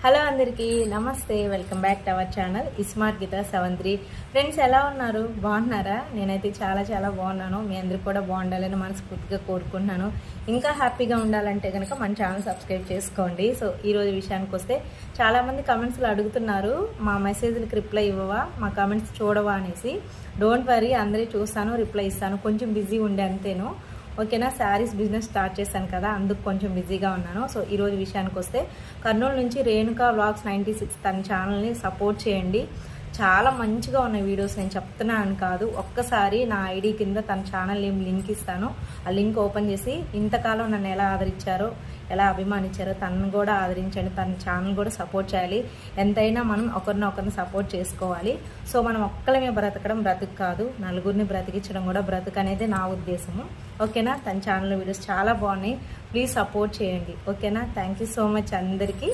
Hello అందరికీ నమస్తే, welcome back to our channel smart Geeta 73. Friends ఎలా ఉన్నారు? బాగున్నారా? నేనైతే చాలా బాగున్నాను. మీ అందరూ కూడా బాగుండాలని మనస్ఫూర్తిగా కోరుకుంటున్నాను. ఇంకా హ్యాపీగా ఉండాలంటే కనుక మన ఛానల్ సబ్స్క్రైబ్ చేసుకోండి. సో ఈరోజు విషయానికి వస్తే చాలామంది కమెంట్స్లో అడుగుతున్నారు, మా మెసేజ్లకు రిప్లై ఇవ్వవా, మా కమెంట్స్ చూడవా అనేసి. డోంట్ వరీ, అందరూ చూస్తాను, రిప్లై ఇస్తాను. కొంచెం బిజీ ఉండే అంతేను. ఓకేనా. శారీస్ బిజినెస్ స్టార్ట్ చేశాను కదా, అందుకు కొంచెం బిజీగా ఉన్నాను. సో ఈరోజు విషయానికి వస్తే కర్నూలు నుంచి రేణుకా వ్లాగ్స్ 96 తన ఛానల్ని సపోర్ట్ చేయండి. చాలా మంచిగా ఉన్న వీడియోస్, నేను చెప్తున్నాను కాదు. ఒక్కసారి నా ఐడి కింద తన ఛానల్ నేమ్ లింక్ ఇస్తాను. ఆ లింక్ ఓపెన్ చేసి ఇంతకాలం నన్ను ఎలా ఆదరించారో, ఎలా అభిమానించారో తనను కూడా ఆదరించండి. తన ఛానల్ కూడా సపోర్ట్ చేయాలి. ఎంతైనా మనం ఒకరిని సపోర్ట్ చేసుకోవాలి. సో మనం ఒక్కలమే బ్రతకడం బ్రతుకు కాదు, నలుగురిని బ్రతికించడం కూడా బ్రతుకు అనేది నా ఉద్దేశము. ఓకేనా. తన ఛానల్ వీడియోస్ చాలా బాగున్నాయి, ప్లీజ్ సపోర్ట్ చేయండి. ఓకేనా. థ్యాంక్ యూ సో మచ్ అందరికీ.